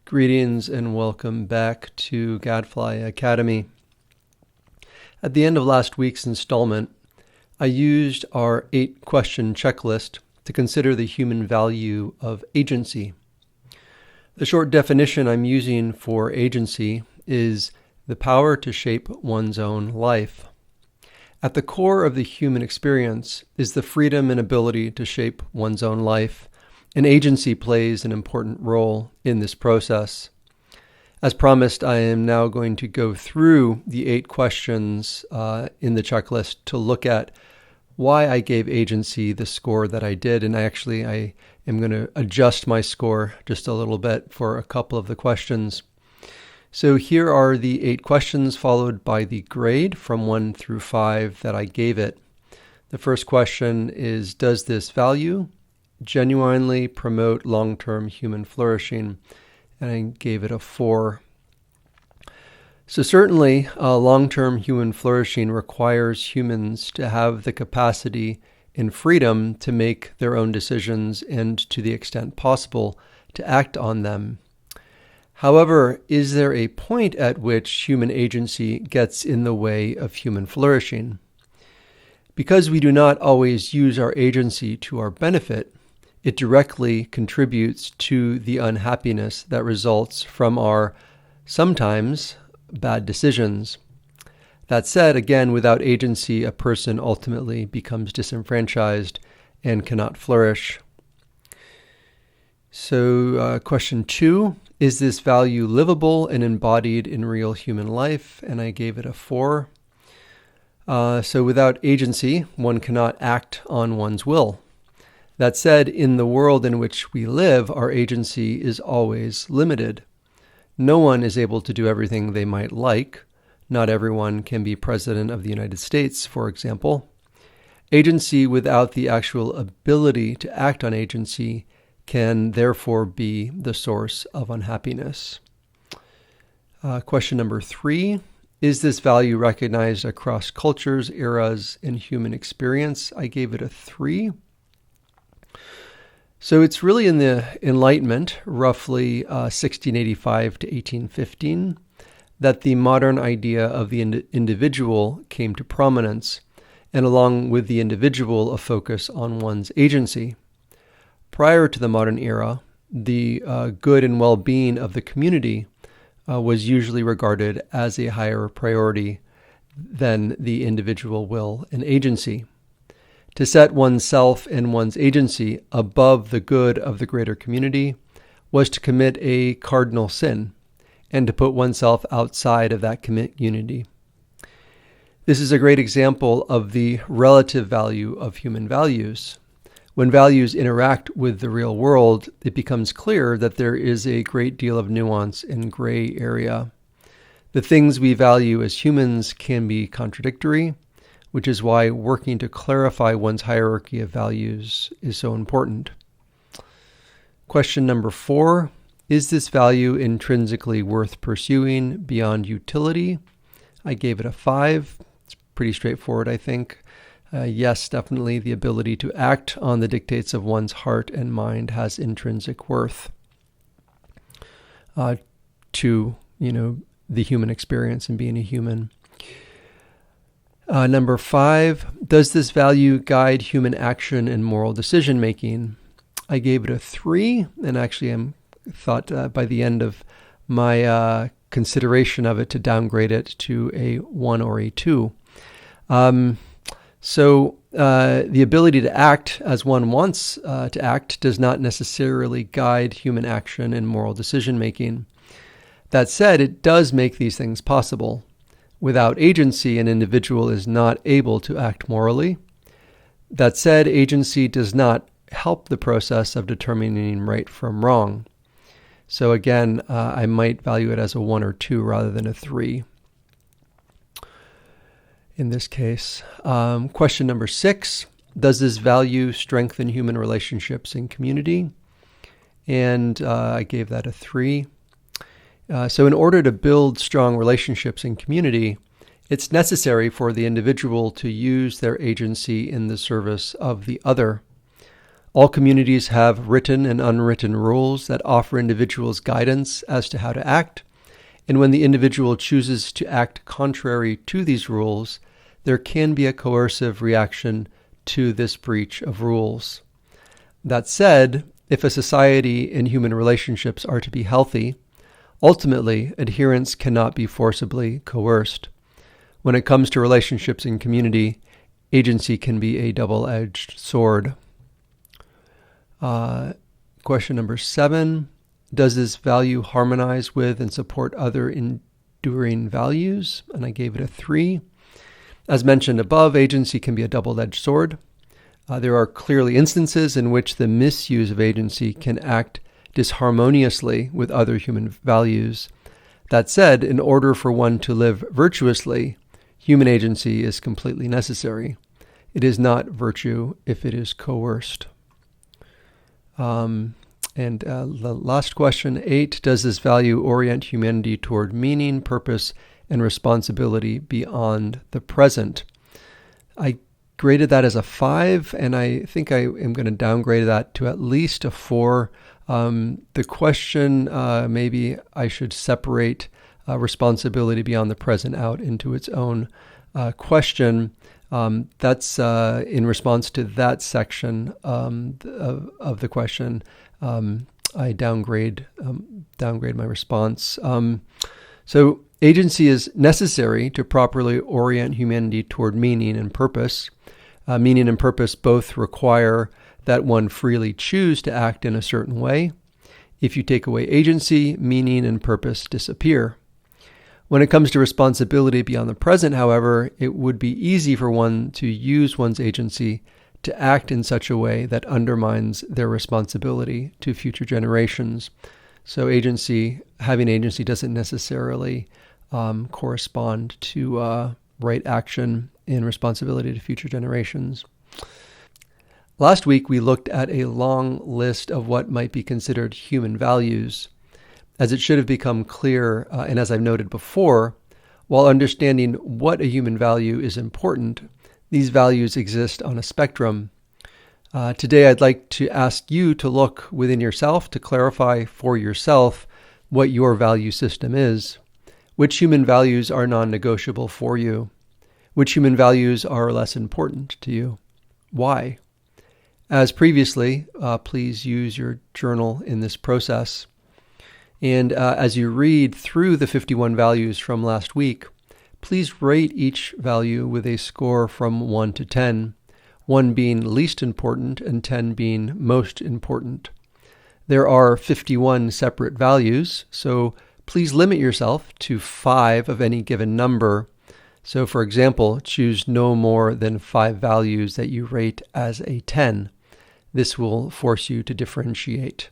Greetings and welcome back to Gadfly Academy. At the end of last week's installment, I used our 8-question checklist to consider the human value of agency. The short definition I'm using for agency is the power to shape one's own life. At the core of the human experience is the freedom and ability to shape one's own life, and agency plays an important role in this process. As promised, I am now going to go through the 8 questions in the checklist to look at why I gave agency the score that I did. And I am going to adjust my score just a little bit for a couple of the questions. So here are the 8 questions followed by the grade from 1 through 5 that I gave it. The first question is, does this value genuinely promote long-term human flourishing? And I gave it a 4. So certainly, long-term human flourishing requires humans to have the capacity and freedom to make their own decisions and, to the extent possible, to act on them. However, is there a point at which human agency gets in the way of human flourishing? Because we do not always use our agency to our benefit, it directly contributes to the unhappiness that results from our, sometimes, bad decisions. That said, again, without agency, a person ultimately becomes disenfranchised and cannot flourish. So, question 2, is this value livable and embodied in real human life? And I gave it a 4. So without agency, one cannot act on one's will. That said, in the world in which we live, our agency is always limited. No one is able to do everything they might like. Not everyone can be president of the United States, for example. Agency without the actual ability to act on agency can therefore be the source of unhappiness. Question number 3, is this value recognized across cultures, eras, and human experience? I gave it a 3. So it's really in the Enlightenment, roughly 1685 to 1815, that the modern idea of the individual came to prominence, and along with the individual, a focus on one's agency. Prior to the modern era, the good and well-being of the community was usually regarded as a higher priority than the individual will and agency. To set oneself and one's agency above the good of the greater community was to commit a cardinal sin and to put oneself outside of that community. This is a great example of the relative value of human values. When values interact with the real world, it becomes clear that there is a great deal of nuance and gray area. The things we value as humans can be contradictory, which is why working to clarify one's hierarchy of values is so important. Question number 4, is this value intrinsically worth pursuing beyond utility? I gave it a 5. It's pretty straightforward, I think. Yes, definitely the ability to act on the dictates of one's heart and mind has intrinsic worth to, the human experience and being a human. Number 5, does this value guide human action and moral decision-making? I gave it a 3, and actually I thought by the end of my consideration of it to downgrade it to a 1 or a 2. So the ability to act as one wants to act does not necessarily guide human action and moral decision-making. That said, it does make these things possible. Without agency, an individual is not able to act morally. That said, agency does not help the process of determining right from wrong. So again, I might value it as a 1 or 2 rather than a 3 in this case. Question number 6, does this value strengthen human relationships and community? And I gave that a 3. So in order to build strong relationships in community, it's necessary for the individual to use their agency in the service of the other. All communities have written and unwritten rules that offer individuals guidance as to how to act. And when the individual chooses to act contrary to these rules, there can be a coercive reaction to this breach of rules. That said, if a society and human relationships are to be healthy, ultimately adherence cannot be forcibly coerced. When it comes to relationships in community, agency can be a double-edged sword. Question number 7. Does this value harmonize with and support other enduring values? And I gave it a 3. As mentioned above, agency can be a double-edged sword. There are clearly instances in which the misuse of agency can act disharmoniously with other human values. That said, in order for one to live virtuously, human agency is completely necessary. It is not virtue if it is coerced. The last question, 8, does this value orient humanity toward meaning, purpose, and responsibility beyond the present? I graded that as a 5, and I think I am going to downgrade that to at least a 4. The question, maybe I should separate responsibility beyond the present out into its own question. That's in response to that section of the question. I downgrade my response. So agency is necessary to properly orient humanity toward meaning and purpose. Meaning and purpose both require that one freely choose to act in a certain way. If you take away agency, meaning and purpose disappear. When it comes to responsibility beyond the present, however, it would be easy for one to use one's agency to act in such a way that undermines their responsibility to future generations. So having agency doesn't necessarily correspond to right action and responsibility to future generations. Last week, we looked at a long list of what might be considered human values. As it should have become clear, and as I've noted before, while understanding what a human value is important, these values exist on a spectrum. Today, I'd like to ask you to look within yourself to clarify for yourself what your value system is. Which human values are non-negotiable for you? Which human values are less important to you? Why? As previously, please use your journal in this process. And as you read through the 51 values from last week, please rate each value with a score from 1 to 10, 1 being least important and 10 being most important. There are 51 separate values, so please limit yourself to 5 of any given number. So for example, choose no more than 5 values that you rate as a 10. This will force you to differentiate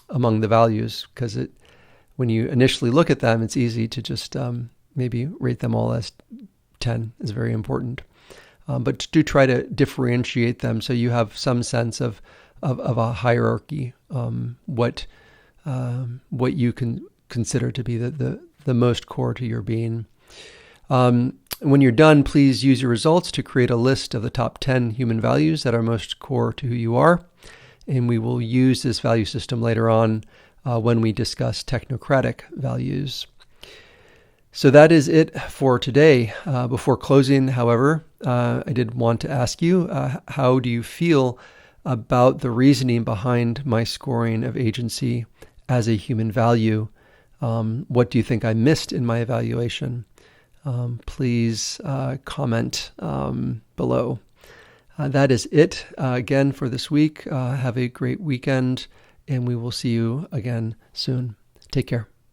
among the values, because when you initially look at them, it's easy to just maybe rate them all as 10 is very important. But do try to differentiate them so you have some sense of a hierarchy, what you can consider to be the most core to your being. When you're done, please use your results to create a list of the top 10 human values that are most core to who you are. And we will use this value system later on when we discuss technocratic values. So that is it for today. Before closing, however, I did want to ask you, how do you feel about the reasoning behind my scoring of agency as a human value? What do you think I missed in my evaluation? Please comment below. That is it again for this week. Have a great weekend, and we will see you again soon. Take care.